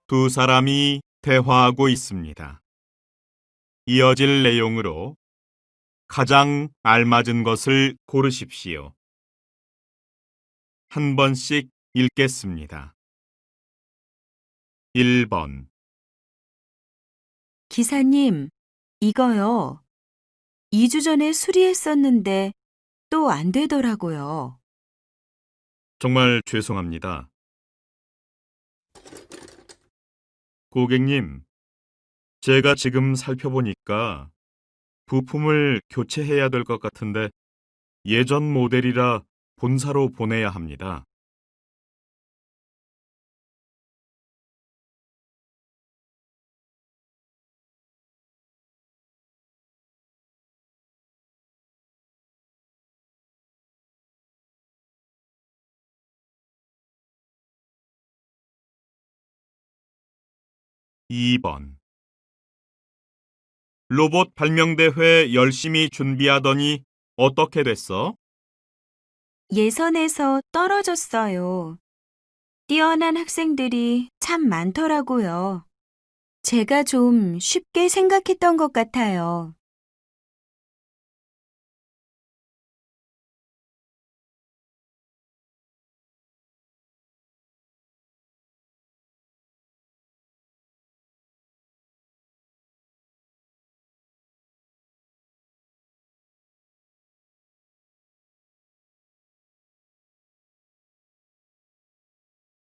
두 사람이 대화하고 있습니다. 이어질 내용으로 가장 알맞은 것을 고르십시오. 한 번씩 읽겠습니다. 1번, 기사님, 이거요. 2주 전에 수리했었는데 또 안 되더라고요. 정말 죄송합니다. 고객님, 제가 지금 살펴보니까 부품을 교체해야 될 것 같은데 예전 모델이라 본사로 보내야 합니다. 2번, 로봇 발명대회 열심히 준비하더니 어떻게 됐어? 예선에서 떨어졌어요. 뛰어난 학생들이 참 많더라고요. 제가 좀 쉽게 생각했던 것 같아요.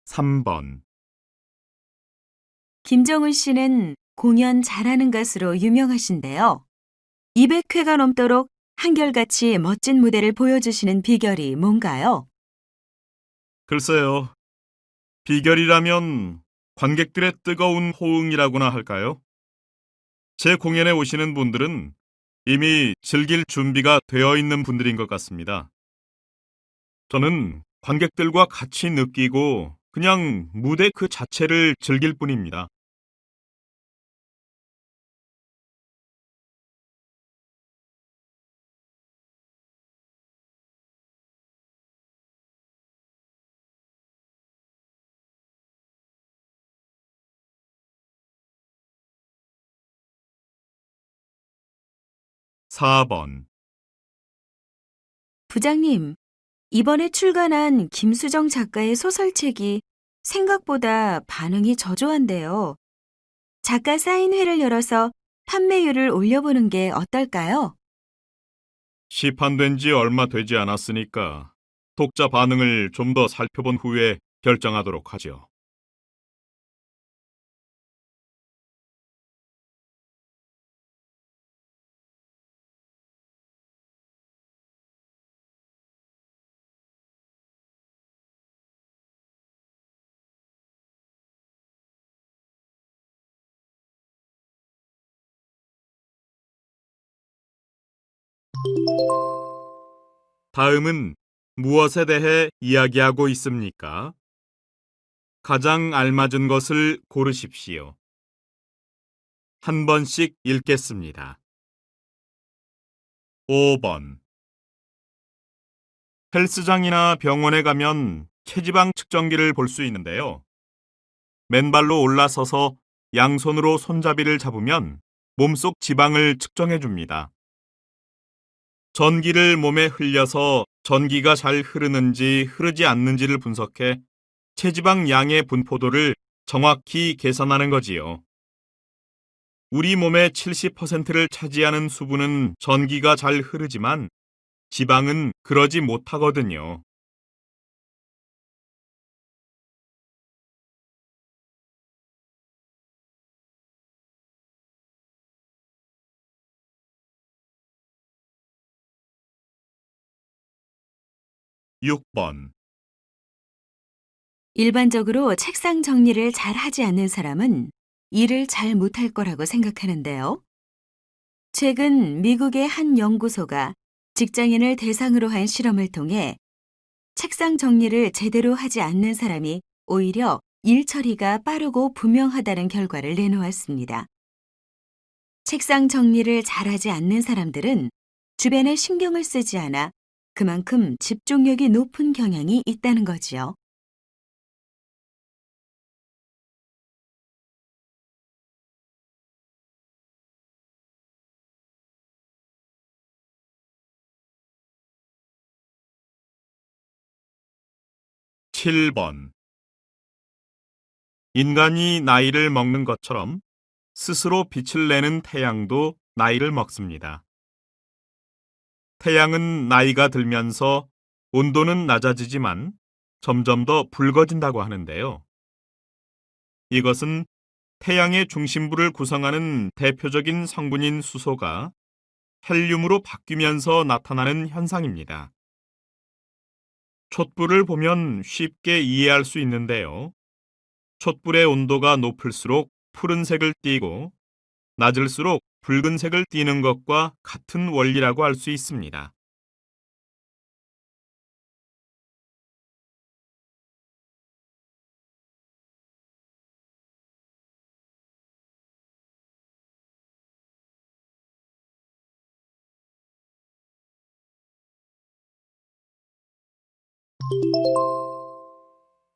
3번, 김정은 씨는 공연 잘하는 가수로 유명하신데요. 200회가 넘도록 한결같이 멋진 무대를 보여주시는 비결이 뭔가요? 글쎄요. 비결이라면 관객들의 뜨거운 호응이라고나 할까요? 제 공연에 오시는 분들은 이미 즐길 준비가 되어 있는 분들인 것 같습니다. 저는 관객들과 같이 느끼고 그냥 무대 그 자체를 즐길 뿐입니다. 4번, 부장님, 이번에 출간한 김수정 작가의 소설책이 생각보다 반응이 저조한데요. 작가 사인회를 열어서 판매율을 올려보는 게 어떨까요? 시판된 지 얼마 되지 않았으니까 독자 반응을 좀 더 살펴본 후에 결정하도록 하죠. '다음은 무엇에 대해 이야기하고 있습니까? 가장 알맞은 것을 고르십시오. 한 번씩 읽겠습니다. 5번, 헬스장이나 병원에 가면 체지방 측정기를 볼 수 있는데요. 맨발로 올라서서 양손으로 손잡이를 잡으면 몸속 지방을 측정해 줍니다. 전기를 몸에 흘려서 전기가 잘 흐르는지 흐르지 않는지를 분석해 체지방 양의 분포도를 정확히 계산하는 거지요. 우리 몸의 70%를 차지하는 수분은 전기가 잘 흐르지만 지방은 그러지 못하거든요. 6번, 일반적으로 책상 정리를 잘 하지 않는 사람은 일을 잘 못할 거라고 생각하는데요. 최근 미국의 한 연구소가 직장인을 대상으로 한 실험을 통해 책상 정리를 제대로 하지 않는 사람이 오히려 일 처리가 빠르고 분명하다는 결과를 내놓았습니다. 책상 정리를 잘하지 않는 사람들은 주변에 신경을 쓰지 않아 그만큼 집중력이 높은 경향이 있다는 거지요. 7번. 인간이 나이를 먹는 것처럼 스스로 빛을 내는 태양도 나이를 먹습니다. 태양은 나이가 들면서 온도는 낮아지지만 점점 더 붉어진다고 하는데요. 이것은 태양의 중심부를 구성하는 대표적인 성분인 수소가 헬륨으로 바뀌면서 나타나는 현상입니다. 촛불을 보면 쉽게 이해할 수 있는데요. 촛불의 온도가 높을수록 푸른색을 띠고 낮을수록 붉은색을 띠는 것과 같은 원리라고 할 수 있습니다.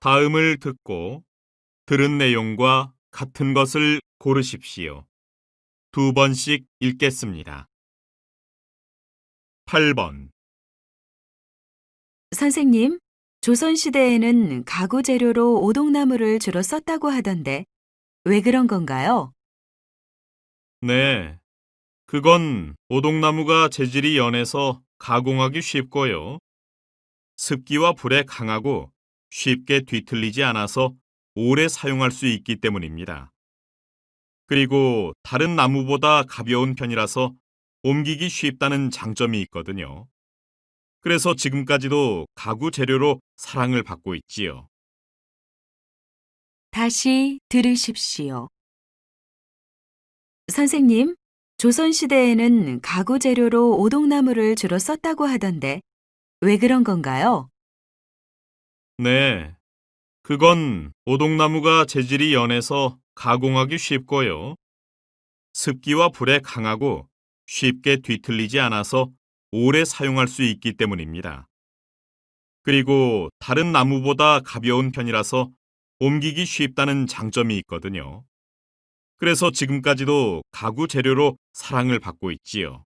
다음을 듣고 들은 내용과 같은 것을 고르십시오. 두 번씩 읽겠습니다. 8번. 선생님, 조선시대에는 가구 재료로 오동나무를 주로 썼다고 하던데 왜 그런 건가요? 네, 그건 오동나무가 재질이 연해서 가공하기 쉽고요. 습기와 불에 강하고 쉽게 뒤틀리지 않아서 오래 사용할 수 있기 때문입니다. 그리고 다른 나무보다 가벼운 편이라서 옮기기 쉽다는 장점이 있거든요. 그래서 지금까지도 가구 재료로 사랑을 받고 있지요. 다시 들으십시오. 선생님, 조선시대에는 가구 재료로 오동나무를 주로 썼다고 하던데 왜 그런 건가요? 네, 그건 오동나무가 재질이 연해서 가공하기 쉽고요. 습기와 불에 강하고 쉽게 뒤틀리지 않아서 오래 사용할 수 있기 때문입니다. 그리고 다른 나무보다 가벼운 편이라서 옮기기 쉽다는 장점이 있거든요. 그래서 지금까지도 가구 재료로 사랑을 받고 있지요.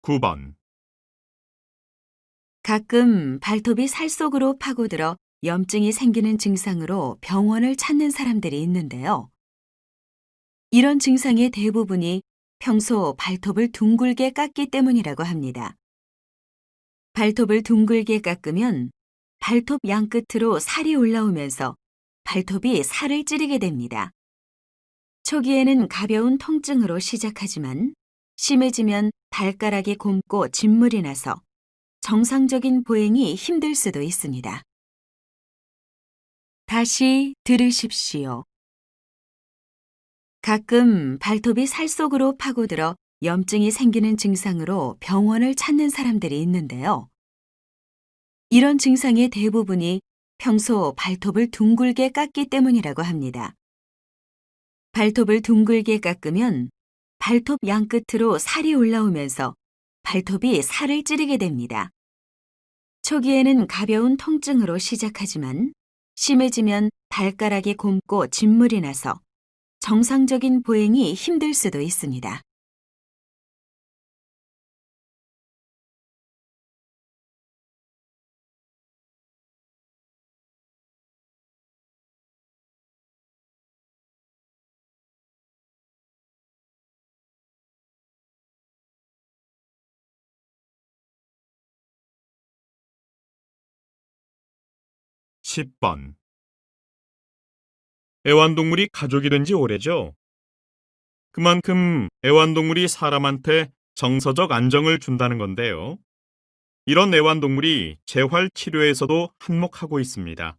구 번. 가끔 발톱이 살 속으로 파고들어 염증이 생기는 증상으로 병원을 찾는 사람들이 있는데요. 이런 증상의 대부분이 평소 발톱을 둥글게 깎기 때문이라고 합니다. 발톱을 둥글게 깎으면 발톱 양끝으로 살이 올라오면서 발톱이 살을 찌르게 됩니다. 초기에는 가벼운 통증으로 시작하지만 심해지면 발가락이 곪고 진물이 나서 정상적인 보행이 힘들 수도 있습니다. 다시 들으십시오. 가끔 발톱이 살 속으로 파고들어 염증이 생기는 증상으로 병원을 찾는 사람들이 있는데요. 이런 증상의 대부분이 평소 발톱을 둥글게 깎기 때문이라고 합니다. 발톱을 둥글게 깎으면 발톱 양끝으로 살이 올라오면서 발톱이 살을 찌르게 됩니다. 초기에는 가벼운 통증으로 시작하지만 심해지면 발가락이 곪고 진물이 나서 정상적인 보행이 힘들 수도 있습니다. 십 10번. 애완동물이 가족이 된 지 오래죠? 그만큼 애완동물이 사람한테 정서적 안정을 준다는 건데요. 이런 애완동물이 재활 치료에서도 한몫하고 있습니다.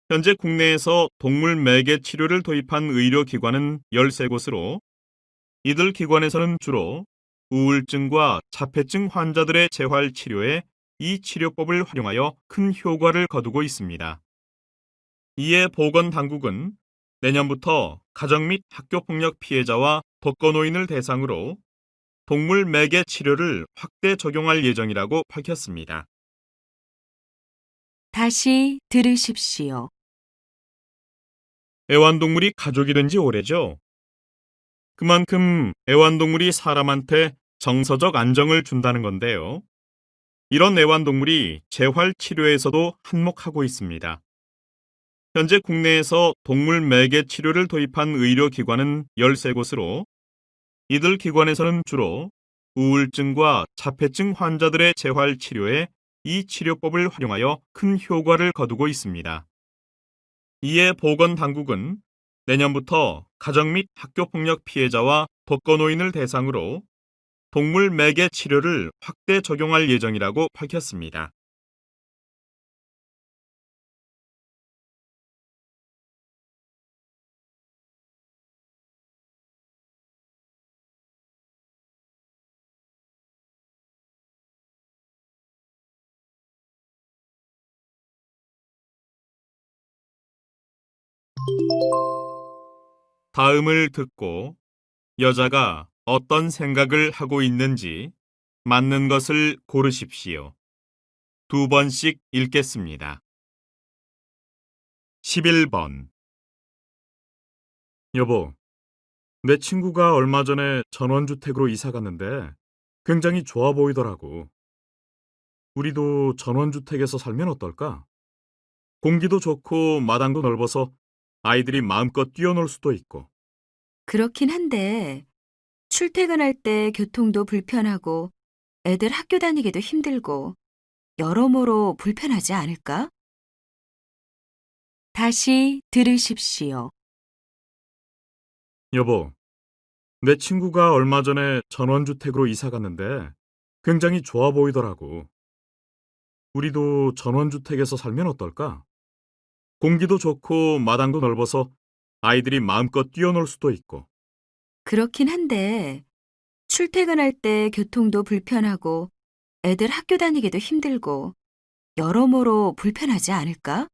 현재 국내에서 동물 매개 치료를 도입한 의료기관은 13곳으로 이들 기관에서는 주로 우울증과 자폐증 환자들의 재활 치료에 이 치료법을 활용하여 큰 효과를 거두고 있습니다. 이에 보건당국은 내년부터 가정 및 학교폭력 피해자와 독거노인을 대상으로 동물 매개 치료를 확대 적용할 예정이라고 밝혔습니다. 다시 들으십시오. 애완동물이 가족이 된 지 오래죠. 그만큼 애완동물이 사람한테 정서적 안정을 준다는 건데요. 이런 애완동물이 재활 치료에서도 한몫하고 있습니다. 현재 국내에서 동물 매개 치료를 도입한 의료기관은 13곳으로 이들 기관에서는 주로 우울증과 자폐증 환자들의 재활 치료에 이 치료법을 활용하여 큰 효과를 거두고 있습니다. 이에 보건당국은 내년부터 가정 및 학교폭력 피해자와 독거노인을 대상으로 동물 매개 치료를 확대 적용할 예정이라고 밝혔습니다. 다음을 듣고 여자가 어떤 생각을 하고 있는지 맞는 것을 고르십시오. 2번씩 읽겠습니다. 11번. 여보, 내 친구가 얼마 전에 전원주택으로 이사 갔는데 굉장히 좋아 보이더라고. 우리도 전원주택에서 살면 어떨까? 공기도 좋고 마당도 넓어서 아이들이 마음껏 뛰어놀 수도 있고. 그렇긴 한데, 출퇴근할 때 교통도 불편하고, 애들 학교 다니기도 힘들고, 여러모로 불편하지 않을까? 다시 들으십시오. 여보, 내 친구가 얼마 전에 전원주택으로 이사 갔는데 굉장히 좋아 보이더라고. 우리도 전원주택에서 살면 어떨까? 공기도 좋고 마당도 넓어서 아이들이 마음껏 뛰어놀 수도 있고. 그렇긴 한데, 출퇴근할 때 교통도 불편하고, 애들 학교 다니기도 힘들고, 여러모로 불편하지 않을까?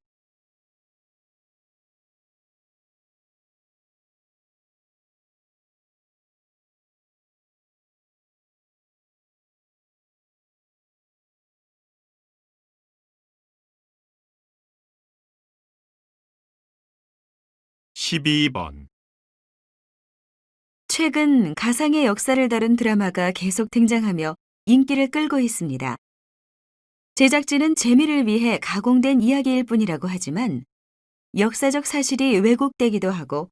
십이 번. 최근 가상의 역사를 다룬 드라마가 계속 등장하며 인기를 끌고 있습니다. 제작진은 재미를 위해 가공된 이야기일 뿐이라고 하지만 역사적 사실이 왜곡되기도 하고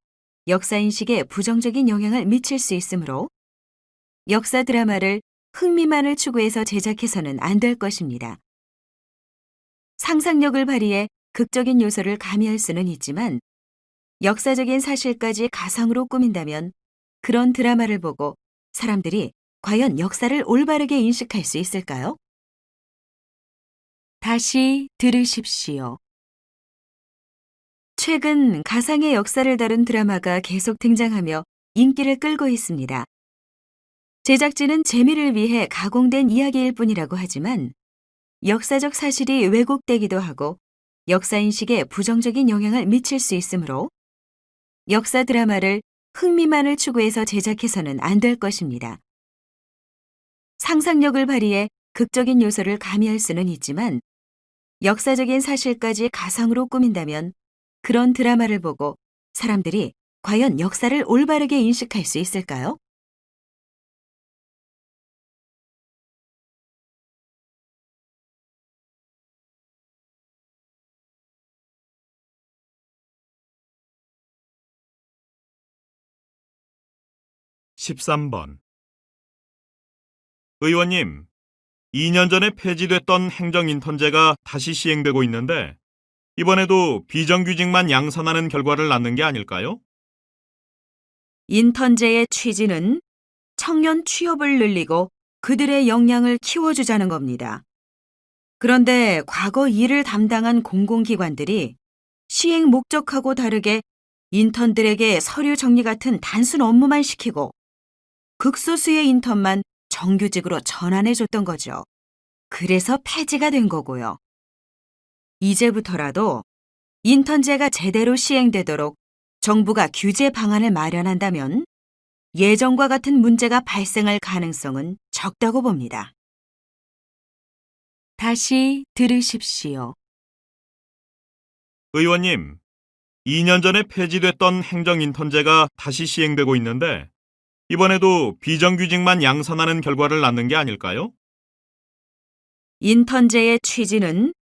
역사인식에 부정적인 영향을 미칠 수 있으므로 역사 드라마를 흥미만을 추구해서 제작해서는 안 될 것입니다. 상상력을 발휘해 극적인 요소를 가미할 수는 있지만 역사적인 사실까지 가상으로 꾸민다면 그런 드라마를 보고 사람들이 과연 역사를 올바르게 인식할 수 있을까요? 다시 들으십시오. 최근 가상의 역사를 다룬 드라마가 계속 등장하며 인기를 끌고 있습니다. 제작진은 재미를 위해 가공된 이야기일 뿐이라고 하지만 역사적 사실이 왜곡되기도 하고 역사인식에 부정적인 영향을 미칠 수 있으므로 역사 드라마를 흥미만을 추구해서 제작해서는 안 될 것입니다. 상상력을 발휘해 극적인 요소를 가미할 수는 있지만 역사적인 사실까지 가상으로 꾸민다면 그런 드라마를 보고 사람들이 과연 역사를 올바르게 인식할 수 있을까요? 십삼 번. 의원님, 2년 전에 폐지됐던 행정인턴제가 다시 시행되고 있는데 이번에도 비정규직만 양산하는 결과를 낳는 게 아닐까요? 인턴제의 취지는 청년 취업을 늘리고 그들의 역량을 키워주자는 겁니다. 그런데 과거 일을 담당한 공공기관들이 시행 목적하고 다르게 인턴들에게 서류 정리 같은 단순 업무만 시키고 극소수의 인턴만 정규직으로 전환해줬던 거죠. 그래서 폐지가 된 거고요. 이제부터라도 인턴제가 제대로 시행되도록 정부가 규제 방안을 마련한다면 예전과 같은 문제가 발생할 가능성은 적다고 봅니다. 다시 들으십시오. 의원님, 2년 전에 폐지됐던 행정인턴제가 다시 시행되고 있는데 이번에도 비정규직만 양산하는 결과를 낳는 게 아닐까요? 인턴제의 취지는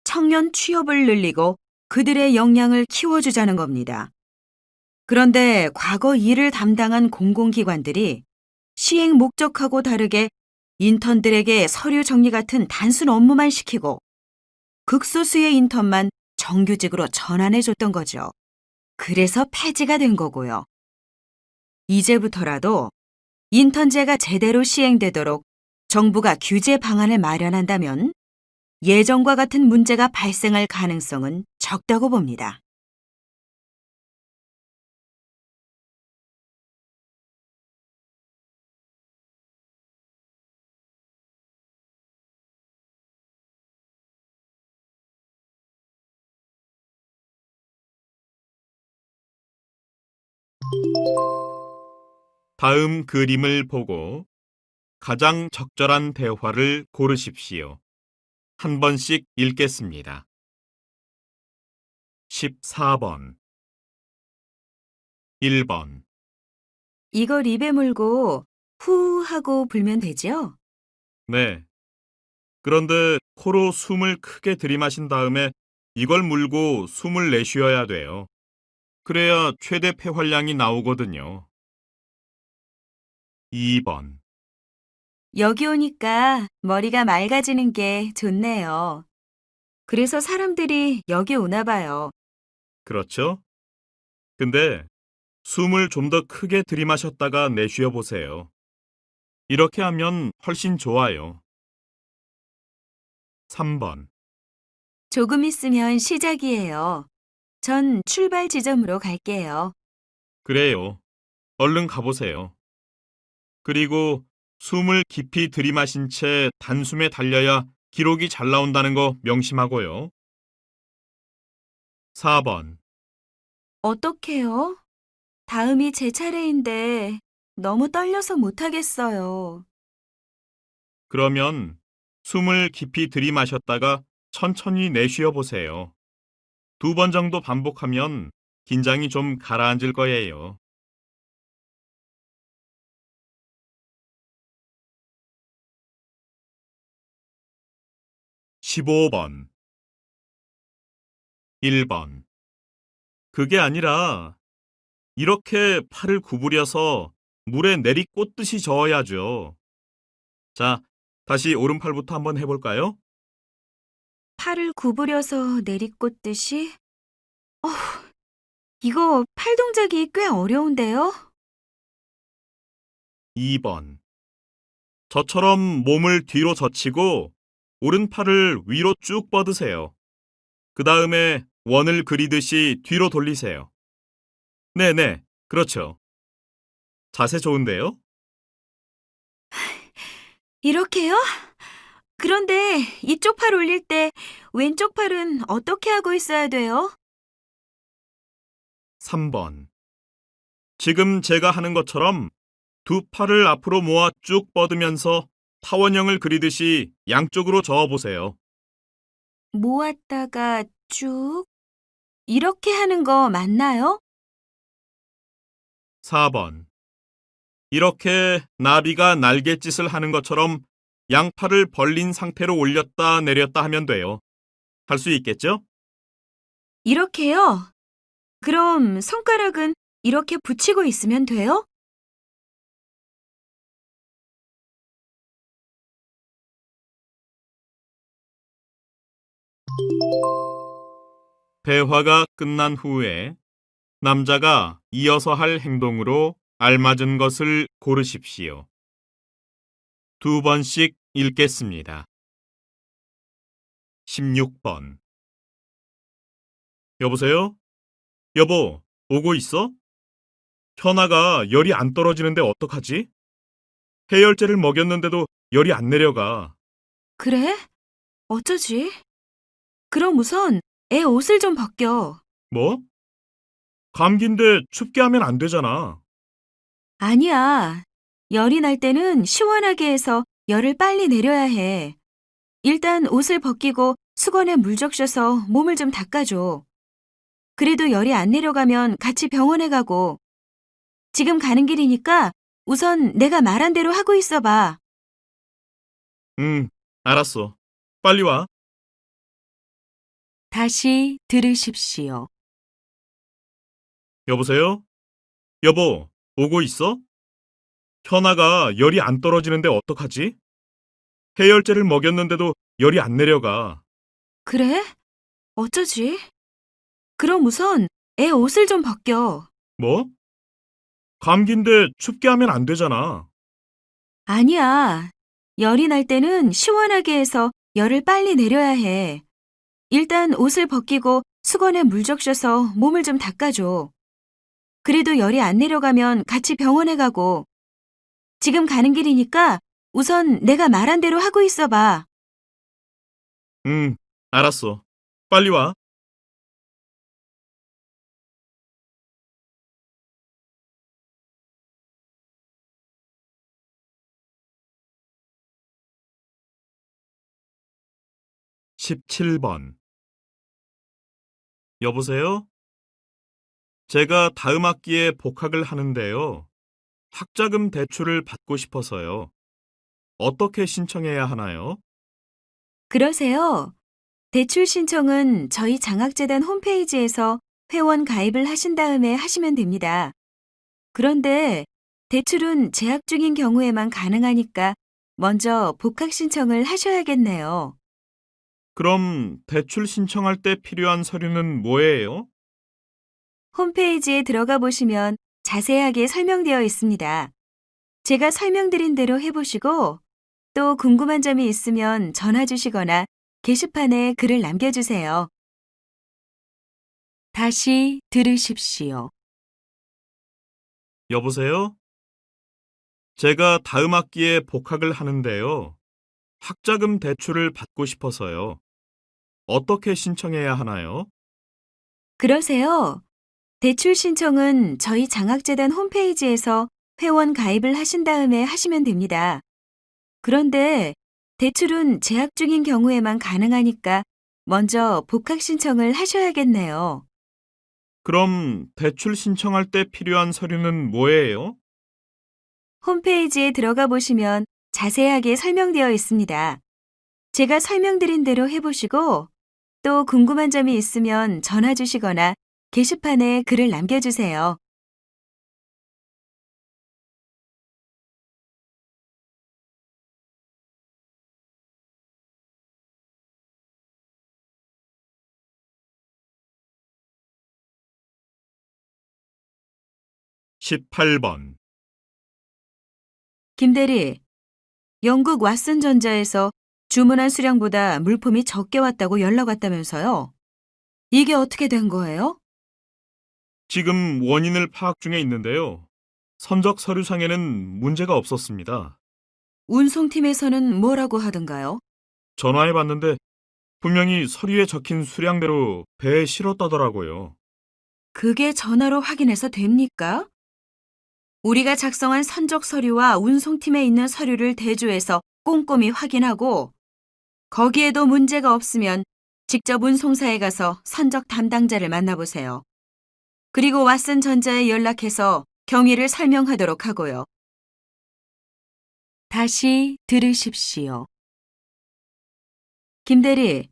청년 취업을 늘리고 그들의 역량을 키워주자는 겁니다. 그런데 과거 일을 담당한 공공기관들이 시행 목적하고 다르게 인턴들에게 서류 정리 같은 단순 업무만 시키고 극소수의 인턴만 정규직으로 전환해줬던 거죠. 그래서 폐지가 된 거고요. 이제부터라도 인턴제가 제대로 시행되도록 정부가 규제 방안을 마련한다면 예전과 같은 문제가 발생할 가능성은 적다고 봅니다. 다음 그림을 보고 가장 적절한 대화를 고르십시오. 한 번씩 읽겠습니다. 14번, 1번, 이걸 입에 물고 후 하고 불면 되죠? 네. 그런데 코로 숨을 크게 들이마신 다음에 이걸 물고 숨을 내쉬어야 돼요. 그래야 최대 폐활량이 나오거든요. 2번, 여기 오니까 머리가 맑아지는 게 좋네요. 그래서 사람들이 여기 오나 봐요. 그렇죠? 근데 숨을 좀 더 크게 들이마셨다가 내쉬어 보세요. 이렇게 하면 훨씬 좋아요. 3번, 조금 있으면 시작이에요. 전 출발 지점으로 갈게요. 그래요. 얼른 가보세요. 그리고 숨을 깊이 들이마신 채 단숨에 달려야 기록이 잘 나온다는 거 명심하고요. 4번, 어떡해요? 다음이 제 차례인데 너무 떨려서 못하겠어요. 그러면 숨을 깊이 들이마셨다가 천천히 내쉬어 보세요. 2번 정도 반복하면 긴장이 좀 가라앉을 거예요. 15번, 1번. 그게 아니라 이렇게 팔을 구부려서 물에 내리꽂듯이 저어야죠. 자, 다시 오른팔부터 한번 해볼까요? 팔을 구부려서 내리꽂듯이? 어, 이거 팔 동작이 꽤 어려운데요? 2번. 저처럼 몸을 뒤로 젖히고 오른팔을 위로 쭉 뻗으세요. 그 다음에 원을 그리듯이 뒤로 돌리세요. 네네, 그렇죠. 자세 좋은데요? 이렇게요? 그런데 이쪽 팔 올릴 때 왼쪽 팔은 어떻게 하고 있어야 돼요? 3번. 지금 제가 하는 것처럼 두 팔을 앞으로 모아 쭉 뻗으면서 타원형을 그리듯이 양쪽으로 저어보세요. 모았다가 쭉. 이렇게 하는 거 맞나요? 4번. 이렇게 나비가 날갯짓을 하는 것처럼 양팔을 벌린 상태로 올렸다 내렸다 하면 돼요. 할 수 있겠죠? 이렇게요? 그럼 손가락은 이렇게 붙이고 있으면 돼요? 대화가 끝난 후에 남자가 이어서 할 행동으로 알맞은 것을 고르십시오. 2번씩 읽겠습니다. 16번. 여보세요? 여보, 오고 있어? 현아가 열이 안 떨어지는데 어떡하지? 해열제를 먹였는데도 열이 안 내려가. 그래? 어쩌지? 그럼 우선 애 옷을 좀 벗겨. 뭐? 감기인데 춥게 하면 안 되잖아. 아니야. 열이 날 때는 시원하게 해서 열을 빨리 내려야 해. 일단 옷을 벗기고 수건에 물 적셔서 몸을 좀 닦아줘. 그래도 열이 안 내려가면 같이 병원에 가고. 지금 가는 길이니까 우선 내가 말한 대로 하고 있어 봐. 응, 알았어. 빨리 와. 다시 들으십시오. 여보세요? 여보, 오고 있어? 현아가 열이 안 떨어지는데 어떡하지? 해열제를 먹였는데도 열이 안 내려가. 그래? 어쩌지? 그럼 우선 애 옷을 좀 벗겨. 뭐? 감기인데 춥게 하면 안 되잖아. 아니야. 열이 날 때는 시원하게 해서 열을 빨리 내려야 해. 일단 옷을 벗기고 수건에 물 적셔서 몸을 좀 닦아줘. 그래도 열이 안 내려가면 같이 병원에 가고. 지금 가는 길이니까 우선 내가 말한 대로 하고 있어 봐. 응, 알았어. 빨리 와. 십칠 번 여보세요? 제가 다음 학기에 복학을 하는데요. 학자금 대출을 받고 싶어서요. 어떻게 신청해야 하나요? 그러세요? 대출 신청은 저희 장학재단 홈페이지에서 회원 가입을 하신 다음에 하시면 됩니다. 그런데 대출은 재학 중인 경우에만 가능하니까 먼저 복학 신청을 하셔야겠네요. 그럼 대출 신청할 때 필요한 서류는 뭐예요? 홈페이지에 들어가 보시면 자세하게 설명되어 있습니다. 제가 설명드린 대로 해보시고 또 궁금한 점이 있으면 전화 주시거나 게시판에 글을 남겨주세요. 다시 들으십시오. 여보세요? 제가 다음 학기에 복학을 하는데요. 학자금 대출을 받고 싶어서요. 어떻게 신청해야 하나요? 그러세요? 대출 신청은 저희 장학재단 홈페이지에서 회원 가입을 하신 다음에 하시면 됩니다. 그런데 대출은 재학 중인 경우에만 가능하니까 먼저 복학 신청을 하셔야겠네요. 그럼 대출 신청할 때 필요한 서류는 뭐예요? 홈페이지에 들어가 보시면 자세하게 설명되어 있습니다. 제가 설명드린 대로 해보시고 또 궁금한 점이 있으면 전화 주시거나 게시판에 글을 남겨주세요. 십팔 번 김대리, 영국 왓슨전자에서 주문한 수량보다 물품이 적게 왔다고 연락 왔다면서요? 이게 어떻게 된 거예요? 지금 원인을 파악 중에 있는데요. 선적 서류상에는 문제가 없었습니다. 운송팀에서는 뭐라고 하던가요? 전화해 봤는데 분명히 서류에 적힌 수량대로 배에 실었다더라고요. 그게 전화로 확인해서 됩니까? 우리가 작성한 선적 서류와 운송팀에 있는 서류를 대조해서 꼼꼼히 확인하고 거기에도 문제가 없으면 직접 운송사에 가서 선적 담당자를 만나보세요. 그리고 왓슨 전자에 연락해서 경위를 설명하도록 하고요. 다시 들으십시오. 김대리,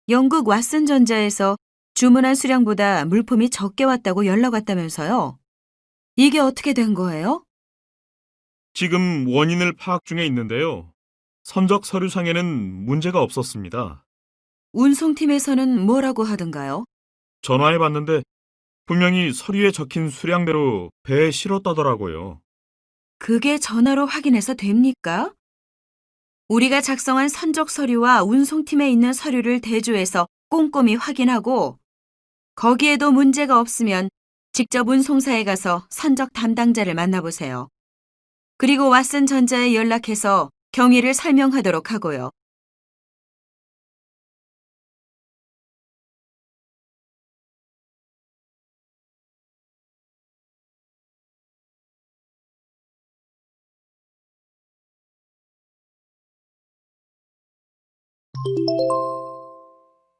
영국 왓슨 전자에서 주문한 수량보다 물품이 적게 왔다고 연락 왔다면서요? 이게 어떻게 된 거예요? 지금 원인을 파악 중에 있는데요. 선적 서류상에는 문제가 없었습니다. 운송팀에서는 뭐라고 하던가요? 전화해 봤는데 분명히 서류에 적힌 수량대로 배에 실었다더라고요. 그게 전화로 확인해서 됩니까? 우리가 작성한 선적 서류와 운송팀에 있는 서류를 대조해서 꼼꼼히 확인하고 거기에도 문제가 없으면 직접 운송사에 가서 선적 담당자를 만나보세요. 그리고 왓슨 전자에 연락해서 경위를 설명하도록 하고요.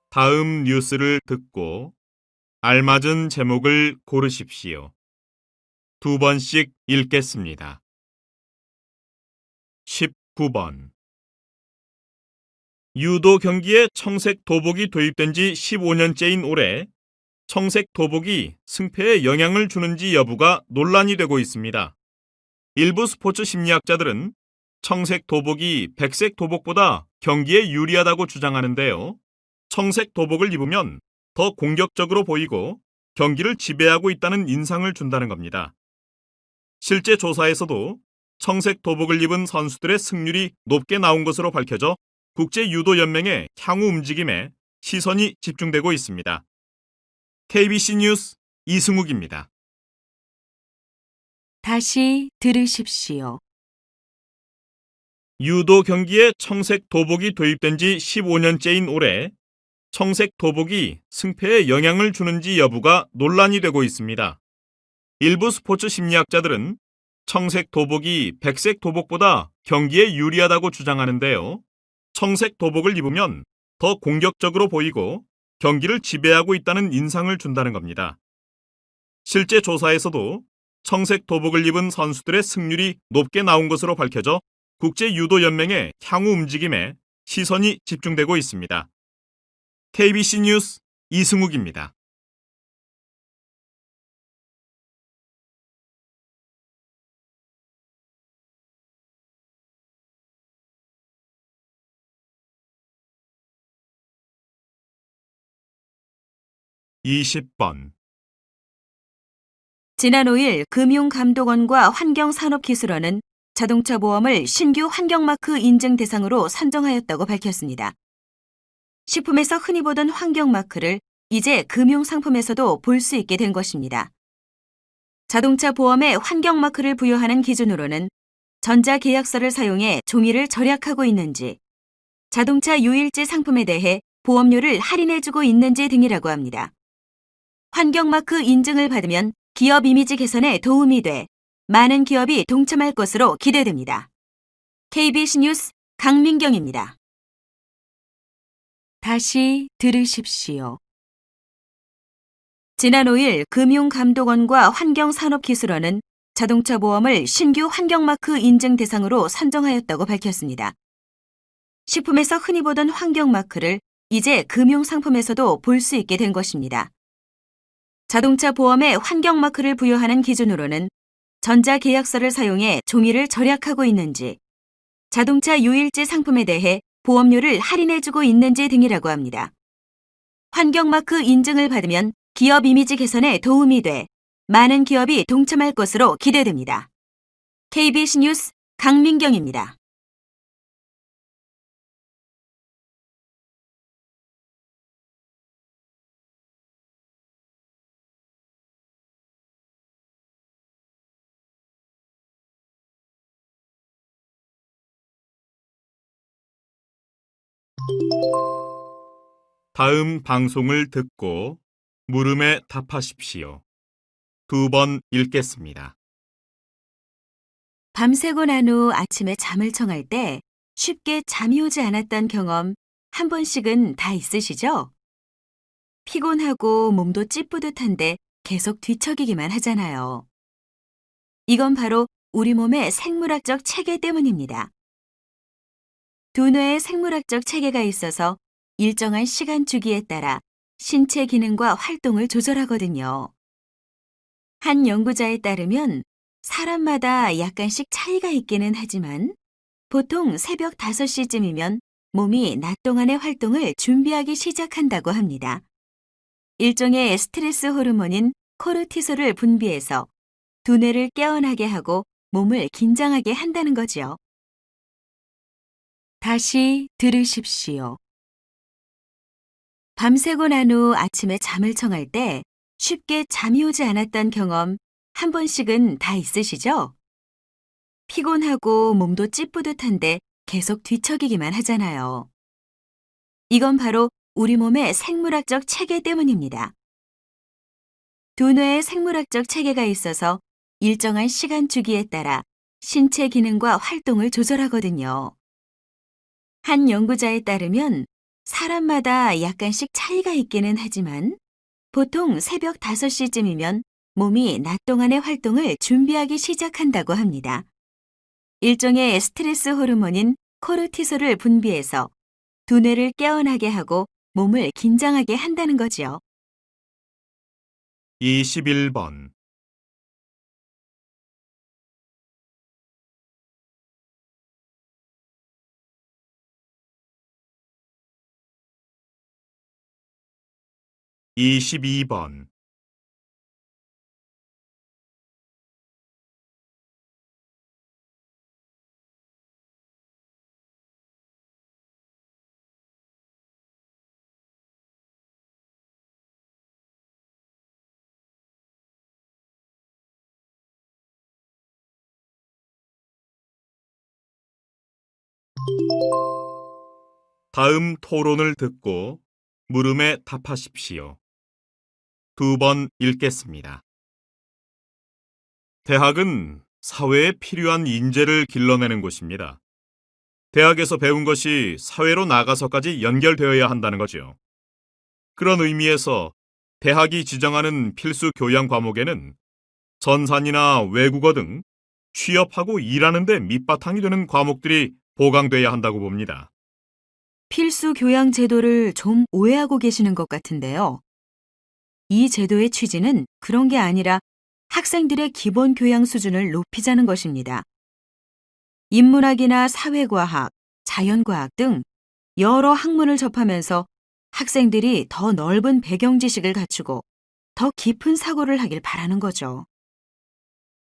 다음 뉴스를 듣고 알맞은 제목을 고르십시오. 2번씩 읽겠습니다. 19번. 유도 경기에 청색 도복이 도입된 지 15년째인 올해 청색 도복이 승패에 영향을 주는지 여부가 논란이 되고 있습니다. 일부 스포츠 심리학자들은 청색 도복이 백색 도복보다 경기에 유리하다고 주장하는데요. 청색 도복을 입으면 더 공격적으로 보이고 경기를 지배하고 있다는 인상을 준다는 겁니다. 실제 조사에서도 청색 도복을 입은 선수들의 승률이 높게 나온 것으로 밝혀져 국제유도연맹의 향후 움직임에 시선이 집중되고 있습니다. KBC 뉴스 이승욱입니다. 다시 들으십시오. 유도 경기에 청색 도복이 도입된 지 15년째인 올해 청색 도복이 승패에 영향을 주는지 여부가 논란이 되고 있습니다. 일부 스포츠 심리학자들은 청색 도복이 백색 도복보다 경기에 유리하다고 주장하는데요. 청색 도복을 입으면 더 공격적으로 보이고 경기를 지배하고 있다는 인상을 준다는 겁니다. 실제 조사에서도 청색 도복을 입은 선수들의 승률이 높게 나온 것으로 밝혀져 국제유도연맹의 향후 움직임에 시선이 집중되고 있습니다. KBC 뉴스 이승욱입니다. (20번) 지난 5일 금융감독원과 환경산업기술원은 자동차 보험을 신규 환경마크 인증 대상으로 선정하였다고 밝혔습니다. 식품에서 흔히 보던 환경마크를 이제 금융상품에서도 볼 수 있게 된 것입니다. 자동차 보험에 환경마크를 부여하는 기준으로는 전자계약서를 사용해 종이를 절약하고 있는지, 자동차 유일제 상품에 대해 보험료를 할인해주고 있는지 등이라고 합니다. 환경마크 인증을 받으면 기업 이미지 개선에 도움이 돼 많은 기업이 동참할 것으로 기대됩니다. KBC 뉴스 강민경입니다. 다시 들으십시오. 지난 5일 금융감독원과 환경산업기술원은 자동차 보험을 신규 환경마크 인증 대상으로 선정하였다고 밝혔습니다. 식품에서 흔히 보던 환경마크를 이제 금융상품에서도 볼 수 있게 된 것입니다. 자동차 보험에 환경마크를 부여하는 기준으로는 전자계약서를 사용해 종이를 절약하고 있는지, 자동차 유일제 상품에 대해 보험료를 할인해주고 있는지 등이라고 합니다. 환경마크 인증을 받으면 기업 이미지 개선에 도움이 돼 많은 기업이 동참할 것으로 기대됩니다. KBC 뉴스 강민경입니다. 다음 방송을 듣고 물음에 답하십시오. 2번 읽겠습니다. 밤새고 난 후 아침에 잠을 청할 때 쉽게 잠이 오지 않았던 경험 한 번씩은 다 있으시죠? 피곤하고 몸도 찌뿌듯한데 계속 뒤척이기만 하잖아요. 이건 바로 우리 몸의 생물학적 체계 때문입니다. 두뇌에 생물학적 체계가 있어서 일정한 시간 주기에 따라 신체 기능과 활동을 조절하거든요. 한 연구자에 따르면 사람마다 약간씩 차이가 있기는 하지만 보통 새벽 5시쯤이면 몸이 낮 동안의 활동을 준비하기 시작한다고 합니다. 일종의 스트레스 호르몬인 코르티솔을 분비해서 두뇌를 깨어나게 하고 몸을 긴장하게 한다는 거지요. 다시 들으십시오. 밤새고 난 후 아침에 잠을 청할 때 쉽게 잠이 오지 않았던 경험 한 번씩은 다 있으시죠? 피곤하고 몸도 찌뿌듯한데 계속 뒤척이기만 하잖아요. 이건 바로 우리 몸의 생물학적 체계 때문입니다. 두뇌에 생물학적 체계가 있어서 일정한 시간 주기에 따라 신체 기능과 활동을 조절하거든요. 한 연구자에 따르면 사람마다 약간씩 차이가 있기는 하지만 보통 새벽 5시쯤이면 몸이 낮 동안의 활동을 준비하기 시작한다고 합니다. 일종의 스트레스 호르몬인 코르티솔을 분비해서 두뇌를 깨어나게 하고 몸을 긴장하게 한다는 거지요. 21번. 22번. '다음 토론을 듣고 물음에 답하십시오.' 2번 읽겠습니다. 대학은 사회에 필요한 인재를 길러내는 곳입니다. 대학에서 배운 것이 사회로 나가서까지 연결되어야 한다는 거죠. 그런 의미에서 대학이 지정하는 필수 교양 과목에는 전산이나 외국어 등 취업하고 일하는 데 밑바탕이 되는 과목들이 보강돼야 한다고 봅니다. 필수 교양 제도를 좀 오해하고 계시는 것 같은데요. 이 제도의 취지는 그런 게 아니라 학생들의 기본 교양 수준을 높이자는 것입니다. 인문학이나 사회과학, 자연과학 등 여러 학문을 접하면서 학생들이 더 넓은 배경 지식을 갖추고 더 깊은 사고를 하길 바라는 거죠.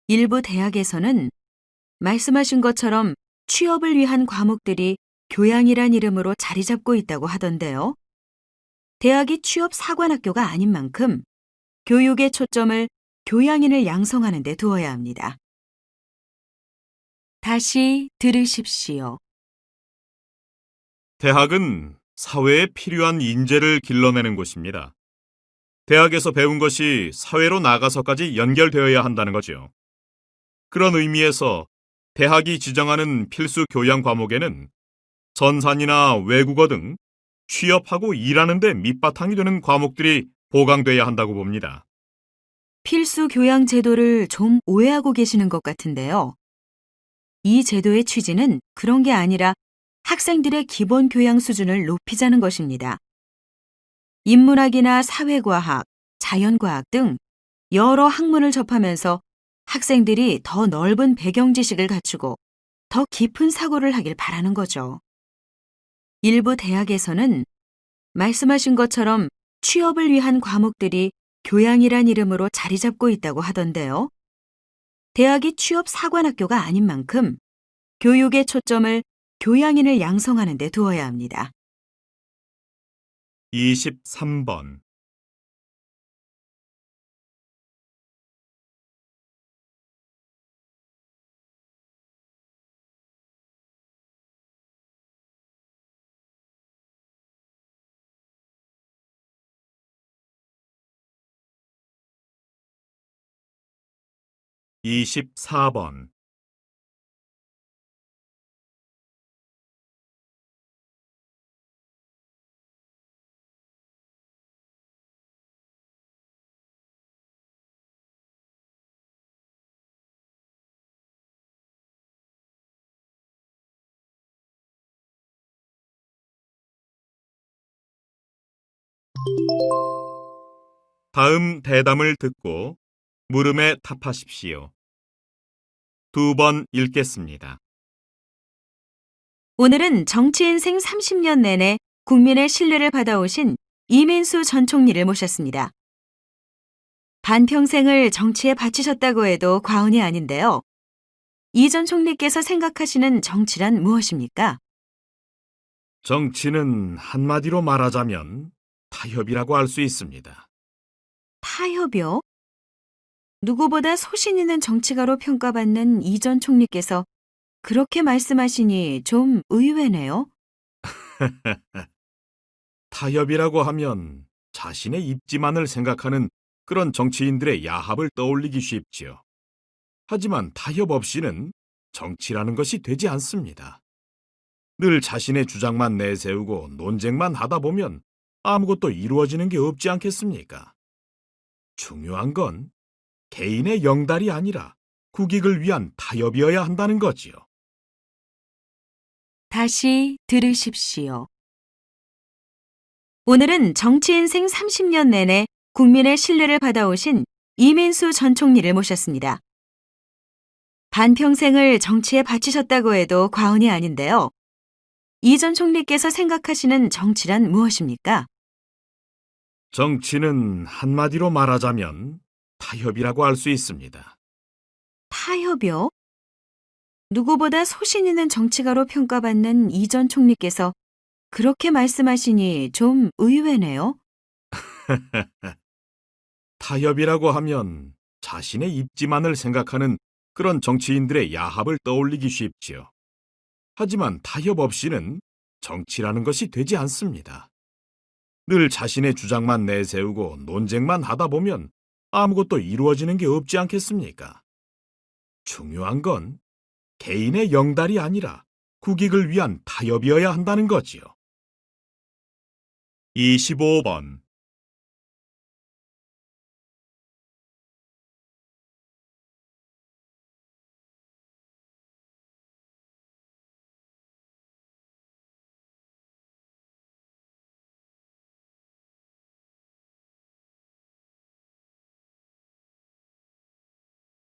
일부 대학에서는 말씀하신 것처럼 취업을 위한 과목들이 교양이란 이름으로 자리 잡고 있다고 하던데요. 대학이 취업 사관학교가 아닌 만큼 교육의 초점을 교양인을 양성하는 데 두어야 합니다. 다시 들으십시오. 대학은 사회에 필요한 인재를 길러내는 곳입니다. 대학에서 배운 것이 사회로 나가서까지 연결되어야 한다는 거죠. 그런 의미에서 대학이 지정하는 필수 교양 과목에는 전산이나 외국어 등 취업하고 일하는 데 밑바탕이 되는 과목들이 보강돼야 한다고 봅니다. 필수 교양 제도를 좀 오해하고 계시는 것 같은데요. 이 제도의 취지는 그런 게 아니라 학생들의 기본 교양 수준을 높이자는 것입니다. 인문학이나 사회과학, 자연과학 등 여러 학문을 접하면서 학생들이 더 넓은 배경 지식을 갖추고 더 깊은 사고를 하길 바라는 거죠. 일부 대학에서는 말씀하신 것처럼 취업을 위한 과목들이 교양이란 이름으로 자리 잡고 있다고 하던데요. 대학이 취업 사관학교가 아닌 만큼 교육의 초점을 교양인을 양성하는 데 두어야 합니다. 23번. 24번. '다음 대담을 듣고 물음에 답하십시오.' 2번 읽겠습니다. 오늘은 정치 인생 30년 내내 국민의 신뢰를 받아오신 이민수 전 총리를 모셨습니다. 반평생을 정치에 바치셨다고 해도 과언이 아닌데요. 이 전 총리께서 생각하시는 정치란 무엇입니까? 정치는 한마디로 말하자면 타협이라고 할 수 있습니다. 타협이요? 누구보다 소신 있는 정치가로 평가받는 이 전 총리께서 그렇게 말씀하시니 좀 의외네요. 타협이라고 하면 자신의 입지만을 생각하는 그런 정치인들의 야합을 떠올리기 쉽지요. 하지만 타협 없이는 정치라는 것이 되지 않습니다. 늘 자신의 주장만 내세우고 논쟁만 하다 보면 아무것도 이루어지는 게 없지 않겠습니까? 중요한 건 개인의 영달이 아니라 국익을 위한 타협이어야 한다는 거지요. 다시 들으십시오. 오늘은 정치 인생 30년 내내 국민의 신뢰를 받아오신 이민수 전 총리를 모셨습니다. 반평생을 정치에 바치셨다고 해도 과언이 아닌데요. 이 전 총리께서 생각하시는 정치란 무엇입니까? 정치는 한마디로 말하자면 타협이라고 할 수 있습니다. 타협이요? 누구보다 소신 있는 정치가로 평가받는 이 전 총리께서 그렇게 말씀하시니 좀 의외네요. 타협이라고 하면 자신의 입지만을 생각하는 그런 정치인들의 야합을 떠올리기 쉽지요. 하지만 타협 없이는 정치라는 것이 되지 않습니다. 늘 자신의 주장만 내세우고 논쟁만 하다 보면 아무것도 이루어지는 게 없지 않겠습니까? 중요한 건 개인의 영달이 아니라 국익을 위한 타협이어야 한다는 거지요. 25번.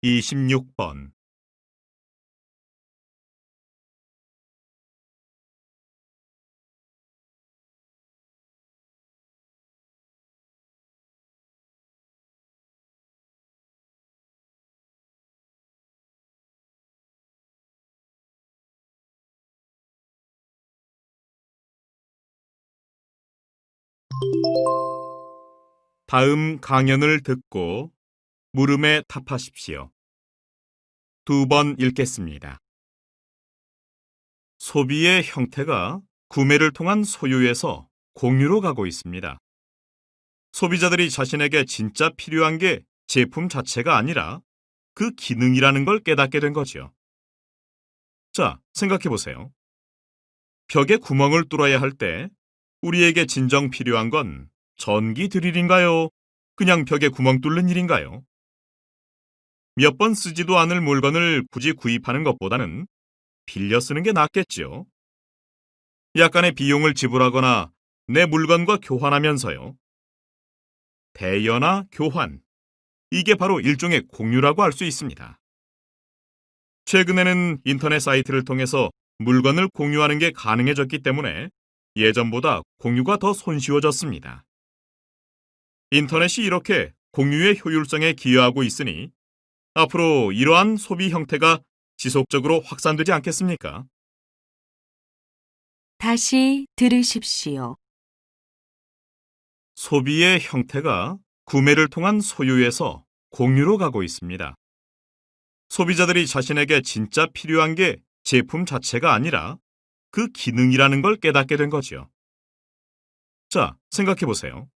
이십육 번. 다음 강연을 듣고 물음에 답하십시오. 두 번 읽겠습니다. 소비의 형태가 구매를 통한 소유에서 공유로 가고 있습니다. 소비자들이 자신에게 진짜 필요한 게 제품 자체가 아니라 그 기능이라는 걸 깨닫게 된 거죠. 자, 생각해 보세요. 벽에 구멍을 뚫어야 할 때 우리에게 진정 필요한 건 전기 드릴인가요? 그냥 벽에 구멍 뚫는 일인가요? 몇 번 쓰지도 않을 물건을 굳이 구입하는 것보다는 빌려 쓰는 게 낫겠지요. 약간의 비용을 지불하거나 내 물건과 교환하면서요. 대여나 교환. 이게 바로 일종의 공유라고 할 수 있습니다. 최근에는 인터넷 사이트를 통해서 물건을 공유하는 게 가능해졌기 때문에 예전보다 공유가 더 손쉬워졌습니다. 인터넷이 이렇게 공유의 효율성에 기여하고 있으니 앞으로 이러한 소비 형태가 지속적으로 확산되지 않겠습니까? 다시 들으십시오. 소비의 형태가 구매를 통한 소유에서 공유로 가고 있습니다. 소비자들이 자신에게 진짜 필요한 게 제품 자체가 아니라 그 기능이라는 걸 깨닫게 된 거죠. 자, 생각해 보세요.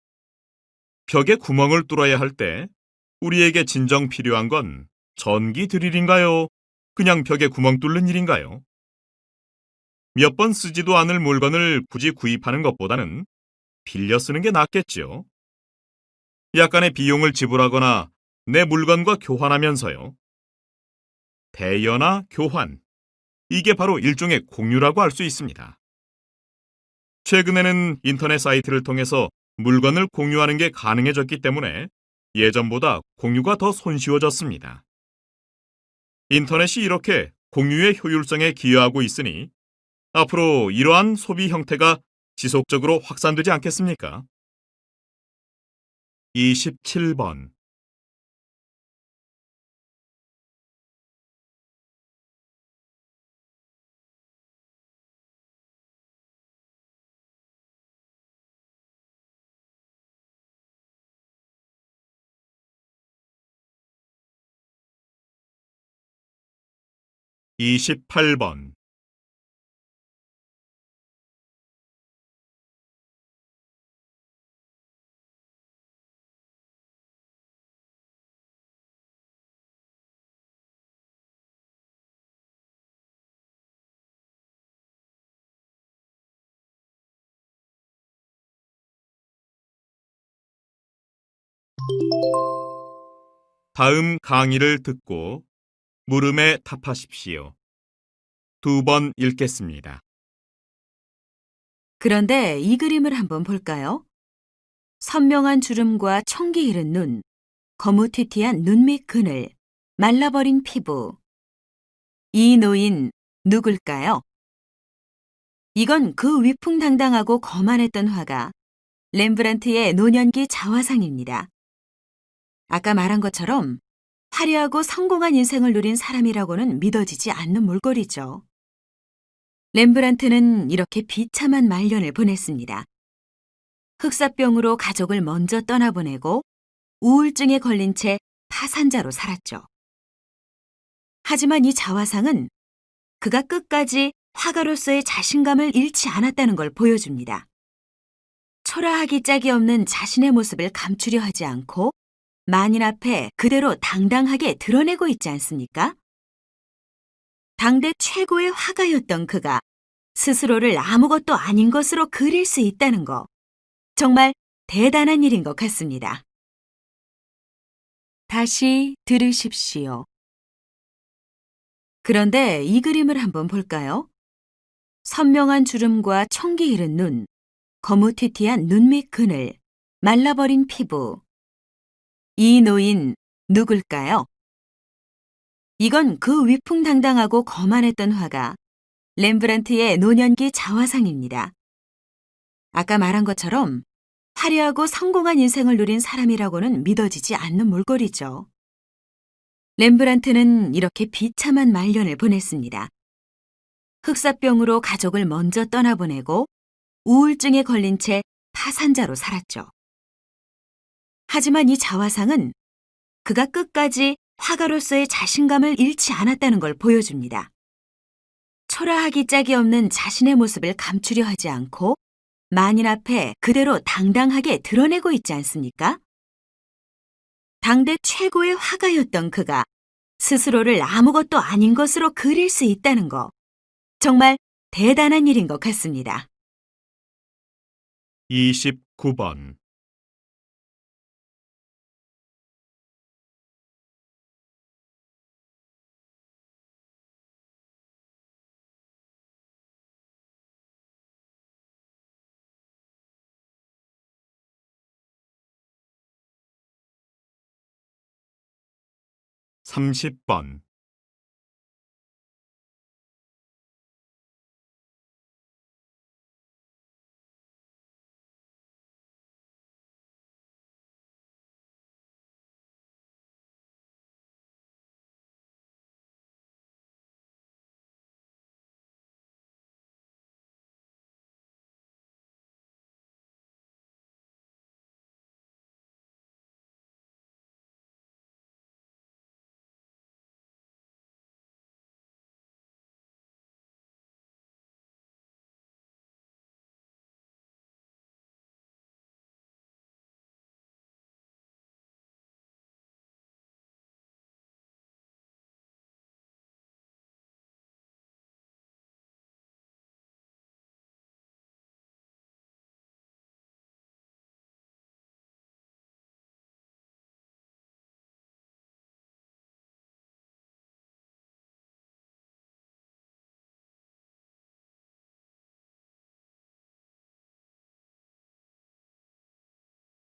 벽에 구멍을 뚫어야 할 때 우리에게 진정 필요한 건 전기 드릴인가요? 그냥 벽에 구멍 뚫는 일인가요? 몇 번 쓰지도 않을 물건을 굳이 구입하는 것보다는 빌려 쓰는 게 낫겠지요. 약간의 비용을 지불하거나 내 물건과 교환하면서요. 대여나 교환. 이게 바로 일종의 공유라고 할 수 있습니다. 최근에는 인터넷 사이트를 통해서 물건을 공유하는 게 가능해졌기 때문에 예전보다 공유가 더 손쉬워졌습니다. 인터넷이 이렇게 공유의 효율성에 기여하고 있으니 앞으로 이러한 소비 형태가 지속적으로 확산되지 않겠습니까? 27번. 이십팔 번. 다음 강의를 듣고 물음에 답하십시오. 2번 읽겠습니다. 그런데 이 그림을 한번 볼까요? 선명한 주름과 청기 잃은 눈, 거무튀튀한 눈 밑 그늘, 말라버린 피부. 이 노인 누굴까요? 이건 그 위풍당당하고 거만했던 화가 렘브란트의 노년기 자화상입니다. 아까 말한 것처럼 화려하고 성공한 인생을 누린 사람이라고는 믿어지지 않는 몰골이죠. 렘브란트는 이렇게 비참한 말년을 보냈습니다. 흑사병으로 가족을 먼저 떠나보내고 우울증에 걸린 채 파산자로 살았죠. 하지만 이 자화상은 그가 끝까지 화가로서의 자신감을 잃지 않았다는 걸 보여줍니다. 초라하기 짝이 없는 자신의 모습을 감추려 하지 않고 만인 앞에 그대로 당당하게 드러내고 있지 않습니까? 당대 최고의 화가였던 그가 스스로를 아무것도 아닌 것으로 그릴 수 있다는 거, 정말 대단한 일인 것 같습니다. 다시 들으십시오. 그런데 이 그림을 한번 볼까요? 선명한 주름과 청기 잃은 눈, 거무튀튀한 눈 밑 그늘, 말라버린 피부. 이 노인 누굴까요? 이건 그 위풍당당하고 거만했던 화가 렘브란트의 노년기 자화상입니다. 아까 말한 것처럼 화려하고 성공한 인생을 누린 사람이라고는 믿어지지 않는 몰골이죠. 렘브란트는 이렇게 비참한 말년을 보냈습니다. 흑사병으로 가족을 먼저 떠나보내고 우울증에 걸린 채 파산자로 살았죠. 하지만 이 자화상은 그가 끝까지 화가로서의 자신감을 잃지 않았다는 걸 보여줍니다. 초라하기 짝이 없는 자신의 모습을 감추려 하지 않고 만인 앞에 그대로 당당하게 드러내고 있지 않습니까? 당대 최고의 화가였던 그가 스스로를 아무것도 아닌 것으로 그릴 수 있다는 거, 정말 대단한 일인 것 같습니다. 29번. (30번)